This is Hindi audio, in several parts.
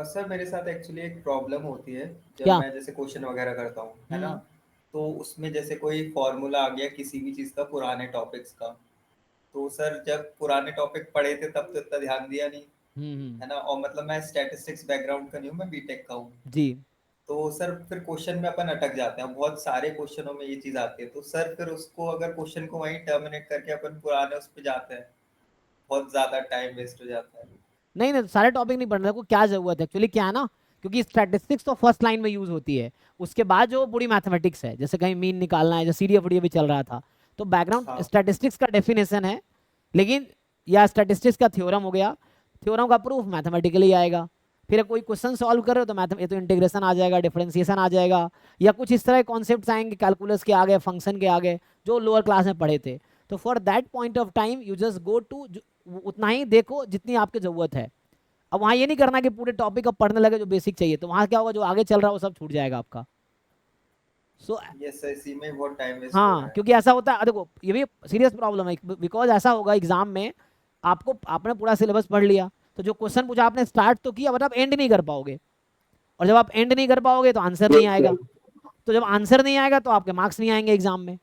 सर मेरे साथ एक्चुअली एक प्रॉब्लम होती है जब क्या? मैं जैसे क्वेश्चन वगैरह करता हूँ, है ना? हम्म तो उसमें जैसे कोई फॉर्मूला आ गया किसी भी चीज़ का पुराने टॉपिक्स का, तो सर जब पुराने टॉपिक पढ़े थे तब तो इतना ध्यान दिया नहीं, हम्म। है ना? और मतलब मैं स्टैटिस्टिक्स बैकग्राउंड का नहीं हूँ, मैं बीटेक का हूँ। जी। तो सर फिर क्वेश्चन में अपन अटक जाते हैं, बहुत सारे क्वेश्चनों में ये चीज़ आती है, तो सर फिर उसको अगर क्वेश्चन को वहीं टर्मिनेट करके अपन पुराने उस पे जाते हैं, बहुत ज़्यादा टाइम वेस्ट हो जाता है। नहीं नहीं, सारे टॉपिक नहीं पढ़ने को क्या जरूरत है एक्चुअली, क्या है ना, क्योंकि स्टैटिस्टिक्स तो फर्स्ट लाइन में यूज होती है। उसके बाद जो पूरी मैथमेटिक्स है, जैसे कहीं मीन निकालना है, जैसे सीडीएफ भी चल रहा था, तो बैकग्राउंड हाँ। स्टैटिस्टिक्स का डेफिनेशन है। लेकिन या स्टैटिस्टिक्स का थ्योरम हो गया, थ्योरम का प्रूफ मैथमेटिकली आएगा। फिर कोई क्वेश्चन सॉल्व कर रहे हो तो मैथ, ये तो इंटीग्रेशन आ जाएगा, डिफरेंशिएशन आ जाएगा, या कुछ इस तरह कॉन्सेप्ट्स आएंगे कैलकुलस के आगे, फंक्शन के आगे, जो लोअर क्लास में पढ़े थे। तो for that point of time you just go to, उतना ही देखो जितनी आपकी जरूरत है। अब वहाँ ये नहीं करना कि पूरे टॉपिक अब पढ़ने लगे जो बेसिक चाहिए, तो वहाँ क्या होगा, जो आगे चल रहा है वो सब छूट जाएगा आपका। सो ये सर इसी में बहुत टाइम वेस्ट हो रहा हाँ, है। क्योंकि ऐसा होता है, देखो ये भी सीरियस प्रॉब्लम है, बिकॉज ऐसा होगा एग्जाम में, आपको, आपने पूरा सिलेबस पढ़ लिया, तो जो क्वेश्चन पूछा आपने स्टार्ट तो किया, बट आप एंड नहीं कर पाओगे, और जब आप एंड नहीं कर पाओगे तो आंसर नहीं आएगा। तो जब आंसर नहीं आएगा तो आपके मार्क्स नहीं आएंगे एग्जाम में,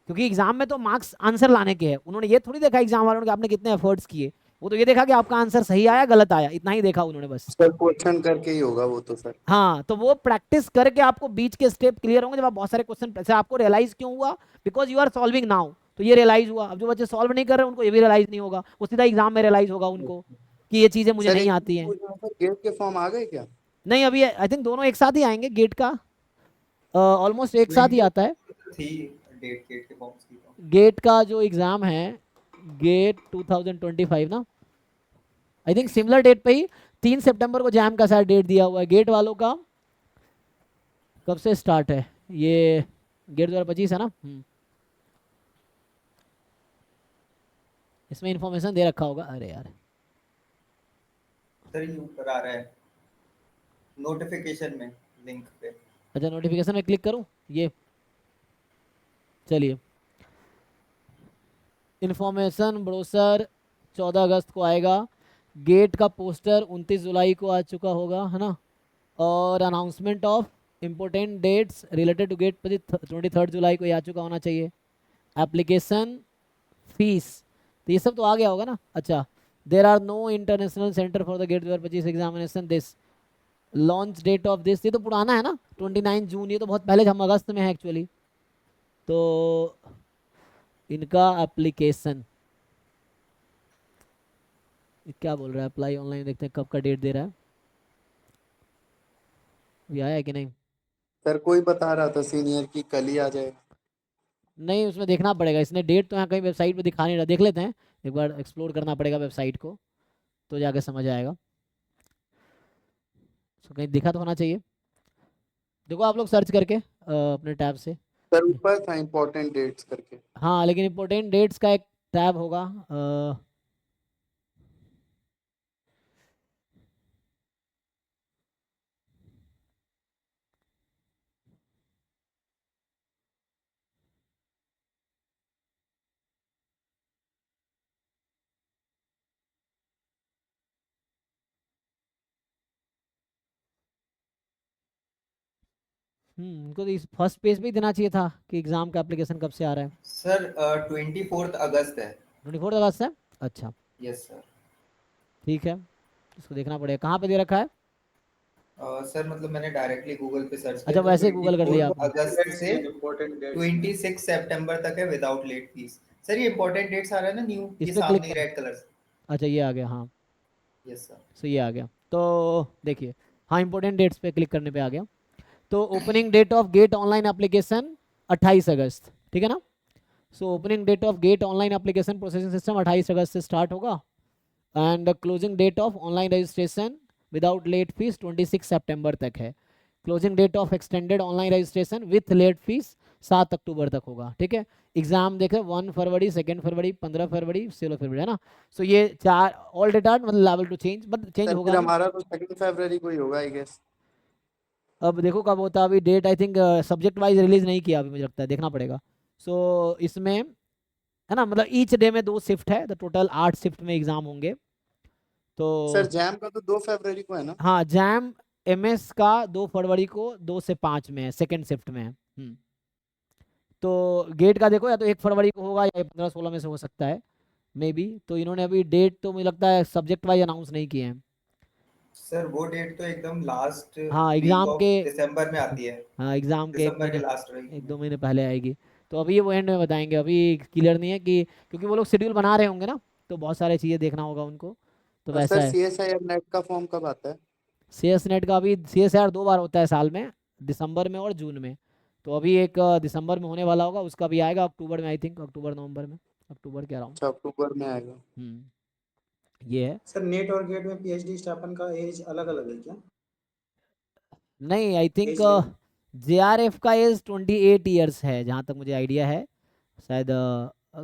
क्योंकि एग्जाम में तो मार्क्स आंसर लाने के हैं। उन्होंने ये थोड़ी देखा एग्जाम वालों ने कि आपने कितने एफर्ट्स किए, वो तो ये देखा कि आपका आंसर सही आया गलत आया, इतना ही देखा उन्होंने बस। सर क्वेश्चन करके ही होगा वो तो सर। हाँ, तो वो प्रैक्टिस करके आपको बीच के स्टेप क्लियर होंगे, जब आप बहुत सारे क्वेश्चन, जैसे आपको रियलाइज क्यों हुआ, because you are solving now, तो ये रियलाइज हुआ। अब जो बच्चे सॉल्व नहीं कर रहे उनको ये भी रियलाइज नहीं होगा, वो सीधा एग्जाम में रियलाइज होगा उनको कि ये चीजें मुझे सर नहीं एक आती हैं। पूछना सर, गेट के फॉर्म आ गए क्या? नहीं, अभी आई थिंक दोनों एक साथ ही आएंगे, गेट का ऑलमोस्ट एक साथ ही 20 आता है। थी डेट, गेट के फॉर्म्स की तो। गेट का जो एग्जाम है, गेट 2025 ना, आई थिंक सिमिलर डेट पे ही, 3 सितंबर को जैम का शायद डेट दिया हुआ है गेट वालों का। कब से स्टार्ट है ये? गेट 2025 है ना। इसमें इंफॉर्मेशन दे रखा होगा, अरे यार। सर ये ऊपर आ रहा है नोटिफिकेशन में, लिंक पे। अच्छा, नोटिफिकेशन में क्लिक करूं ये, चलिए। इंफॉर्मेशन ब्रोशर 14 अगस्त को आएगा, गेट का पोस्टर 29 जुलाई को आ चुका होगा, है ना। और announcement of important dates related to GATE 23 जुलाई को ही आ चुका होना चाहिए। एप्लीकेशन फीस, तो ये सब तो आ गया होगा ना। अच्छा, there are no international centre for the GATE 2025 examination this, launch date of this, ये तो पुराना है ना, 29 जून, ये तो बहुत पहले, हम अगस्त में है एक्चुअली। तो इनका एप्लीकेशन क्या बोल रहा है, अप्लाई ऑनलाइन, देखते हैं कब का डेट दे रहा है, ये आया है कि नहीं। सर कोई बता रहा था सीनियर की कल ही आ जाए। नहीं, उसमें देखना पड़ेगा, इसने डेट तो यहाँ कहीं वेबसाइट पे दिखा नहीं रहा, देख लेते हैं, एक बार एक्सप्लोर करना पड़ेगा वेबसाइट को, तो जाके समझ आएगा। तो कहीं दिखा तो होना चाहिए, देखो आप लोग सर्च करके अपने टैब से। सर ऊपर था इम्पोर्टेंट डेट्स करके। हाँ, लेकिन इंपॉर्टेंट डेट्स का एक टैब होगा। उनको तो इस फर्स्ट पेज पे ही देना चाहिए था कि एग्जाम का एप्लीकेशन कब से आ रहा है। सर 24 अगस्त है। 24 अगस्त है। अच्छा, यस सर। ठीक है, इसको देखना पड़ेगा, कहाँ पे दे रखा है। सर मतलब मैंने डायरेक्टली गूगल पे सर्च किया अच्छा, तो वैसे ट्वेंटी गूगल कर लिया फोर्थ आपने। अगस्त से इम्पोर्टेंट डेट्स में 26 सितंबर तक है विदाउट लेट फीस। सर ये इंपॉर्टेंट डेट्स आ रहा है ना न्यू, इस ये पे क्लिक सामने करो। रेड कलर से। अच्छा, ये आ गया, हाँ। Yes sir. सो ये आ गया, तो देखिए, हाँ, इंपॉर्टेंट डेट्स पे क्लिक करने पे आ गया। तो opening date of GATE online application 28 अगस्त, ठीक है ना। So opening date of GATE online application processing system 28 अगस्त से स्टार्ट होगा, and closing date of online registration without late fee 26 सितंबर तक है। Closing date of extended online registration with late fee 7 अक्टूबर तक होगा, ठीक है। एग्जाम देखें 1 फरवरी, 2 फरवरी, 15 फरवरी, 16 फरवरी, है ना। सो ये चार ऑल डेटा, मतलब level to change, but change sir होगा फिर नहीं। हमारा तो 2 फरवरी को ही होगा आई गेस। अब देखो कब होता है, अभी date I think subject wise release नहीं किया अभी, मुझे लगता है देखना पड़ेगा। सो इसमें, है ना, मतलब ईच डे में 2 शिफ्ट है, तो टोटल 8 शिफ्ट में एग्जाम होंगे। तो सर जैम का तो 2 फरवरी को है ना? हाँ, जैम एमएस का 2 फरवरी को 2 से 5 में है, सेकेंड शिफ्ट में है। तो गेट का देखो, या तो 1 फरवरी को होगा या 15-16 में से हो सकता है मे बी। तो इन्होंने अभी डेट तो मुझे लगता है सब्जेक्ट वाइज अनाउंस नहीं किए हैं। सर वो डेट तो एकदम लास्ट हाँ वीक एग्ज़ाम ऑफ के, दिसंबर में आती है, हाँ एग्ज़ाम के दिसंबर के लास्ट वीक एक में। दो महीने पहले आएगी। तो अभी ये वो एंड में बताएंगे, अभी क्लियर नहीं है कि, क्योंकि वो लोग शेड्यूल बना रहे होंगे ना, तो बहुत सारी चीज़ें देखना होगा उनको, तो और वैसा सर है। CSIR नेट का फॉर्म कब आता है? CS नेट का अभी CSR 2 बार होता है साल में, दिसंबर में और जून में। तो अभी एक दिसंबर में होने वाला होगा, उसका भी आएगा अक्टूबर में, आई थिंक अक्टूबर नवंबर में, अक्टूबर के अराउंड। अच्छा, अक्टूबर में आएगा। ये है। सर नेट और गेट में पीएचडी स्टाइपेंड का एज अलग अलग है क्या? नहीं, I think age limit JRF का एज 28 ईयर्स है जहाँ तक मुझे आइडिया है, शायद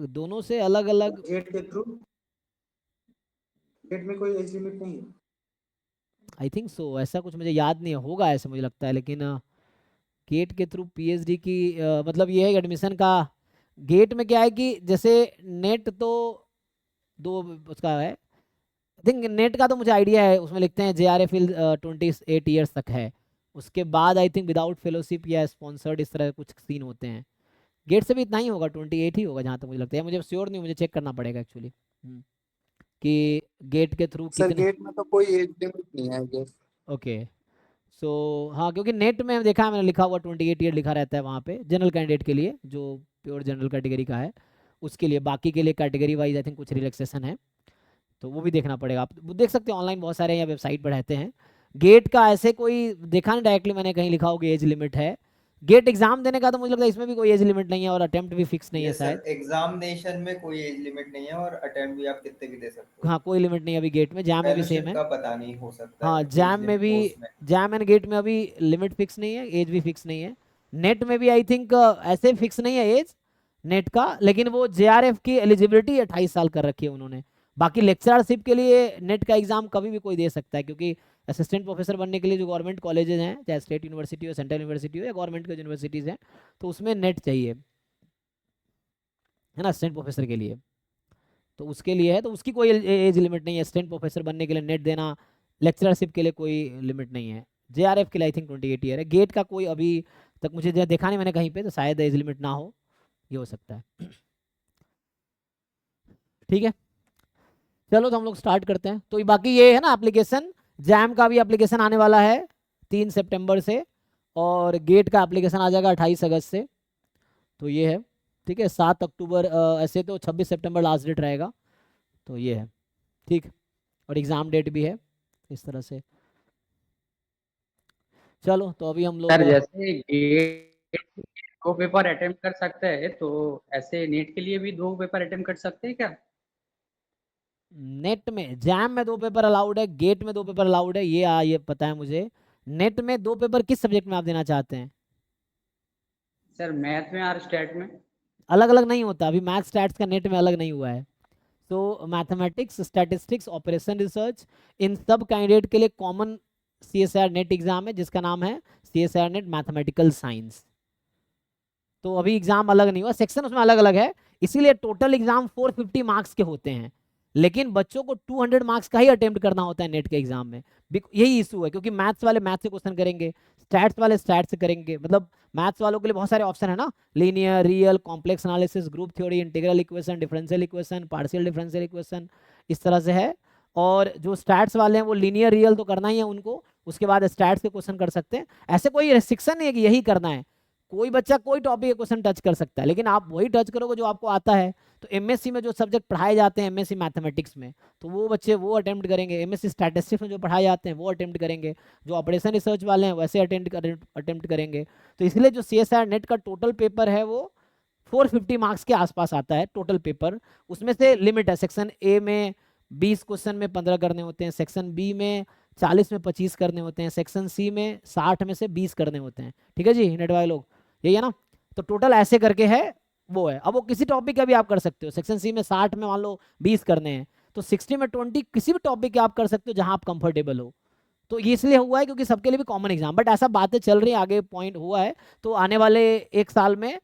दोनों से अलग अलग। गेट के थ्रू, गेट में कोई एज लिमिट नहीं है? आई थिंक सो, ऐसा कुछ मुझे याद नहीं है, होगा ऐसा मुझे लगता है, लेकिन गेट के थ्रू PhD की मतलब ये है कि एडमिशन का, गेट में क्या है कि जैसे नेट तो दो उसका है, आई थिंक नेट का तो मुझे आइडिया है, उसमें लिखते हैं JRF 28 ईयर्स तक है, उसके बाद आई थिंक विदाउट फेलोशिप या स्पॉन्सर्ड इस तरह कुछ सीन होते हैं। गेट से भी इतना ही होगा, 28 ही होगा जहाँ तक मुझे लगता है, मुझे श्योर नहीं, मुझे चेक करना पड़ेगा एक्चुअली कि गेट के थ्रू सर कितने। गेट में तो कोई एज लिमिट नहीं है आई गेस। ओके, सो हाँ, क्योंकि नेट में देखा है मैंने, लिखा हुआ 28 ईयर लिखा रहता है वहाँ पे, जनरल कैंडिडेट के लिए जो प्योर जनरल कैटेगरी का है उसके लिए, बाकी के लिए कैटेगरी वाइज आई थिंक कुछ रिलैक्सेशन है, तो वो भी देखना पड़ेगा। आप वो देख सकते हैं ऑनलाइन, बहुत सारे या वेबसाइट पर रहते हैं। गेट का ऐसे कोई देखा नहीं डायरेक्टली मैंने कहीं लिखा होगा एज लिमिट है। गेट एग्जाम देने का तो मुझे लगता है इसमें भी कोई एज लिमिट नहीं है, और अटेम्प्ट भी फिक्स नहीं है ये शायद। सर एग्जामिनेशन में कोई एज लिमिट नहीं है और अटेम्प्ट भी आप कितने भी दे सकते हो। हाँ कोई लिमिट नहीं है अभी गेट में, जैम में भी सेम फेलोशिप है। का पता नहीं, हो सकता हाँ है एज जैम में लिमिट भी, हो उसमें। जैम एंड गेट में अभी लिमिट फिक्स नहीं है, एज भी फिक्स नहीं है। नेट में भी आई थिंक ऐसे फिक्स नहीं है एज नेट का, लेकिन वो JRF की एलिजिबिलिटी 28 साल कर रखी है उन्होंने। बाकी लेक्चरशिप के लिए नेट का एग्जाम कभी भी कोई दे सकता है, क्योंकि असिस्टेंट प्रोफेसर बनने के लिए जो गवर्नमेंट कॉलेजेस हैं, चाहे स्टेट यूनिवर्सिटी हो, सेंट्रल यूनिवर्सिटी हो, या गवर्नमेंट की यूनिवर्सिटीज़ हैं, तो उसमें नेट चाहिए, है ना, असिस्टेंट प्रोफेसर के लिए। तो उसके लिए है, तो उसकी कोई एज लिमिट नहीं है, असिस्टेंट प्रोफेसर बनने के लिए नेट देना, लेक्चरशिप के लिए कोई लिमिट नहीं है। JRF के लिए आई थिंक 28 ईयर है। गेट का कोई अभी तक मुझे देखा नहीं मैंने कहीं पे, तो शायद एज लिमिट ना हो, ये हो सकता है। ठीक है, चलो तो हम लोग स्टार्ट करते हैं। तो बाकी ये है ना एप्लीकेशन, जैम का भी एप्लीकेशन आने वाला है 3 सितंबर से, और गेट का एप्लीकेशन आ जाएगा 28 अगस्त से। तो ये है, ठीक है, 7 अक्टूबर, ऐसे तो 26 सितंबर लास्ट डेट रहेगा, तो ये है, ठीक। और एग्ज़ाम डेट भी है इस तरह से। चलो तो अभी हम लोग सर जैसे गेट 2 पेपर अटेम्प्ट कर सकते हैं, तो ऐसे नेट के लिए भी 2 पेपर अटेम्प्ट कर सकते हैं क्या? नेट में, जैम में 2 पेपर अलाउड है, गेट में 2 पेपर अलाउड है, ये पता है मुझे। नेट में 2 पेपर किस सब्जेक्ट में आप देना चाहते हैं? सर मैथ में और स्टैट में। अलग अलग नहीं होता, अभी मैथ स्टैट्स का नेट में अलग नहीं हुआ है। तो मैथमेटिक्स, स्टैटिस्टिक्स, ऑपरेशन रिसर्च, इन सब कैंडिडेट के लिए कॉमन CSIR नेट एग्जाम है, जिसका नाम है CSIR नेट मैथमेटिकल साइंस। तो अभी एग्जाम अलग नहीं हुआ, सेक्शन उसमें अलग अलग है, इसीलिए टोटल एग्जाम 450 मार्क्स के होते हैं, लेकिन बच्चों को 200 मार्क्स का ही अटेम्प्ट करना होता है नेट के एग्जाम में। यही इशू है, क्योंकि मैथ्स वाले मैथ्स से क्वेश्चन करेंगे, स्टैट्स वाले स्टैट्स से करेंगे, मतलब मैथ्स वालों के लिए बहुत सारे ऑप्शन है ना, linear, real, complex analysis, group theory, integral equation, differential equation, partial differential equation, इस तरह से है। और जो स्टैट्स वाले हैं वो लीनियर रियल तो करना ही है उनको, उसके बाद स्टैट्स के क्वेश्चन कर सकते हैं। ऐसे कोई रिस्ट्रिक्शन नहीं है कि यही करना है, कोई बच्चा कोई टॉपिक के क्वेश्चन टच कर सकता है, लेकिन आप वही टच करोगे जो आपको आता है। तो MSc में जो सब्जेक्ट पढ़ाए जाते हैं, MSc मैथमेटिक्स में, तो वो बच्चे वो अटेम्प्ट करेंगे। MSc स्टैटिस्टिक्स में जो पढ़ाए जाते हैं वो अटेम्प्ट करेंगे, जो ऑपरेशन रिसर्च वाले हैं वैसे अटेम्प्ट करेंगे। तो इसलिए जो CSIR नेट का टोटल पेपर है वो 450 मार्क्स के आसपास आता है टोटल पेपर। उसमें से लिमिट है, सेक्शन A में 20 क्वेश्चन में 15 करने होते हैं, सेक्शन B में 40 में 25 करने होते हैं, सेक्शन C में 60 में से 20 करने होते हैं। ठीक है जी नेट वाले लोग, यही है ना। तो टोटल ऐसे करके है, वो है। अब वो किसी टॉपिक का भी आप कर सकते हो, सेक्शन C में 60 में मान लो 20 करने हैं, तो 60 में 20 किसी भी टॉपिक के आप कर सकते हो जहां आप कंफर्टेबल हो। तो ये इसलिए हुआ है क्योंकि सबके लिए भी कॉमन एग्जाम, बट ऐसा बातें चल रही है, आगे पॉइंट हुआ है, तो आने वाले 1 साल में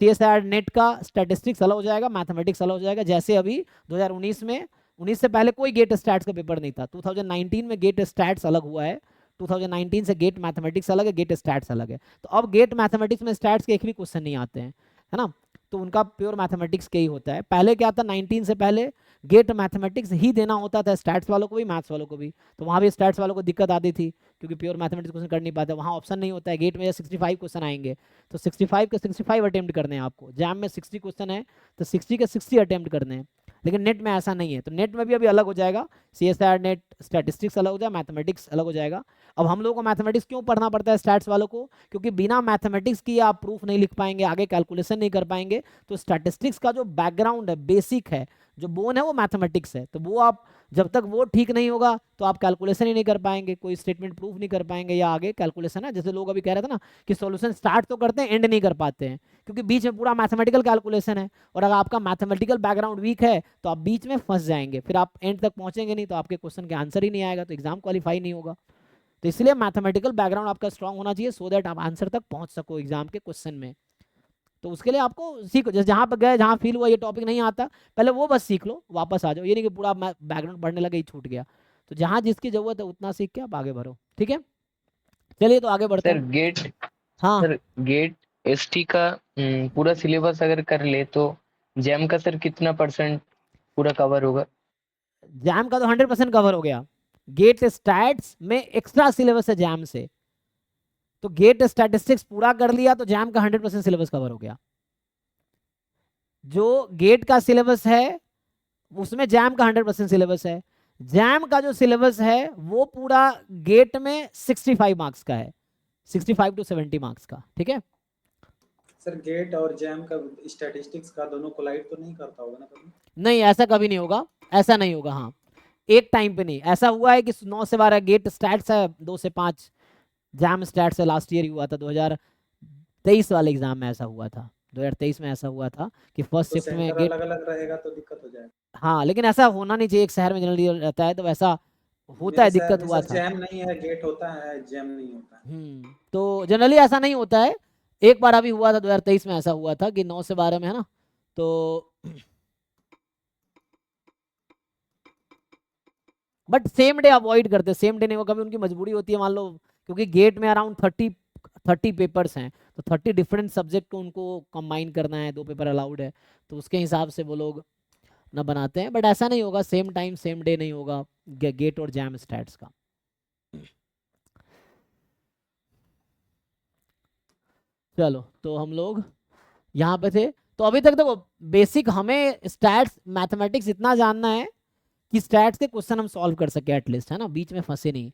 CSIR नेट का स्टैटिस्टिक्स अलग हो जाएगा, मैथमेटिक्स अलग हो जाएगा, जैसे अभी 2019 में 19 से पहले कोई गेट स्टैट्स का पेपर नहीं था। 2019 में गेट स्टैट्स अलग हुआ है, 2019 से गेट मैथमेटिक्स अलग है, गेट स्टैट्स अलग है। तो अब गेट मैथमेटिक्स में स्टैट्स के एक भी क्वेश्चन नहीं आते हैं, है ना, तो उनका प्योर मैथमेटिक्स के ही होता है। पहले क्या था, 19 से पहले गेट मैथमेटिक्स ही देना होता था, स्टैट्स वालों को भी मैथ्स वालों को भी। तो वहाँ भी स्टैट्स वालों को दिक्कत आती थी क्योंकि प्योर मैथमेटिक्स क्वेश्चन कर नहीं पाते, वहाँ ऑप्शन नहीं होता है। गेट में 65 क्वेश्चन आएंगे तो 65 के 65 अटेम्प्ट करने हैं आपको, जैम में 60 क्वेश्चन है तो 60 के 60 अटेम्प्ट करने हैं। लेकिन नेट में ऐसा नहीं है, तो नेट में भी अभी अलग हो जाएगा, CSIR नेट स्टैटिस्टिक्स अलग हो जाएगा, मैथमेटिक्स अलग हो जाएगा। अब हम लोगों को मैथमेटिक्स क्यों पढ़ना पड़ता है स्टैट्स वालों को, क्योंकि बिना मैथमेटिक्स की आप प्रूफ नहीं लिख पाएंगे, आगे कैलकुलेशन नहीं कर पाएंगे। तो स्टैटिस्टिक्स का जो बैकग्राउंड है, बेसिक है, जो बोन है, वो मैथमेटिक्स है। तो वो आप जब तक वो ठीक नहीं होगा तो आप कैलकुलेशन ही नहीं कर पाएंगे, कोई स्टेटमेंट प्रूफ नहीं कर पाएंगे, या आगे कैलकुलेशन है, जैसे लोग अभी कह रहे थे ना कि सॉल्यूशन स्टार्ट तो करते हैं एंड नहीं कर पाते हैं, क्योंकि बीच में पूरा मैथमेटिकल कैलकुलेशन है। और अगर आपका मैथमेटिकल बैकग्राउंड वीक है तो आप बीच में फंस जाएंगे, फिर आप एंड तक पहुंचेंगे नहीं, तो आपके क्वेश्चन के आंसर ही नहीं आएगा, तो एग्जाम क्वालिफाई नहीं होगा। तो इसलिए मैथमेटिकल बैकग्राउंड आपका स्ट्रांग होना चाहिए, सो दैट आप आंसर तक पहुंच सको एग्जाम के क्वेश्चन में। तो उसके लिए आपको सीखो, जैसे जहाँ पर गए, जहाँ फील हुआ ये टॉपिक नहीं आता, पहले वो बस सीख लो, वापस आ जाओ। ये नहीं कि पूरा बैकग्राउंड पढ़ने लगे ही छूट गया। तो जहाँ जिसकी जरूरत है उतना सीख के आप आगे बढ़ो, ठीक है। चलिए तो आगे बढ़ते सर हैं। गेट हाँ सर गेट ST का पूरा सिलेबस अगर कर ले तो जैम का सर कितना % पूरा कवर होगा? जैम का तो 100% कवर हो गया। गेट स्टैट्स में एक्स्ट्रा सिलेबस है जैम से, तो गेट स्टैटिस्टिक्स पूरा कर लिया तो जैम का 100% सिलेबस कवर हो गया। जो गेट का सिलेबस है उसमें जैम का 100% सिलेबस है। जैम का जो सिलेबस है वो पूरा गेट में 65 मार्क्स का है, 65 to 70 मार्क्स का, ठीक है। सर गेट और जैम का स्टैटिस्टिक्स का दोनों कोलाइड तो नहीं करता होगा ना कभी? नहीं, ऐसा कभी नहीं होगा, ऐसा नहीं होगा। हाँ, एक टाइम पे नहीं। ऐसा हुआ है कि 9 से 12 गेट स्टैट्स है, 2 से 5 जैम स्टैट्स है। लास्ट ईयर ही हुआ था, 2023 वाले एग्जाम में ऐसा हुआ था, 2023 में ऐसा हुआ था कि फर्स्ट तो शिफ्ट में सेंटर गेट। अलग अलग रहेगा तो दिक्कत हो जाएगा। हाँ, लेकिन ऐसा होना नहीं चाहिए, एक शहर में जनरली रहता है तो वैसा होता मेरे है, शहर दिक्कत में हुआ सर था। जैम नहीं है, गेट होता है, जैम नहीं होता है। तो जनरली ऐसा नहीं होता है। एक बार अभी हुआ था 2023 में, ऐसा हुआ था कि 9 से 12 में, है ना, तो बट सेम डे अवॉइड करते, सेम डे नहीं हो, कभी उनकी मजबूरी होती है, मान लो क्योंकि गेट में अराउंड 30 पेपर्स हैं, तो 30 डिफरेंट सब्जेक्ट को उनको कंबाइन करना है, 2 पेपर अलाउड है, तो उसके हिसाब से वो लोग ना बनाते हैं। बट ऐसा नहीं होगा, सेम टाइम सेम डे नहीं होगा गेट और जैम स्टैट्स का। चलो, तो हम लोग यहाँ पे थे। तो अभी तक देखो, बेसिक हमें स्टैट्स मैथमेटिक्स इतना जानना है कि स्टैट्स के क्वेश्चन हम सॉल्व कर सके एटलीस्ट, है ना, बीच में फंसे नहीं।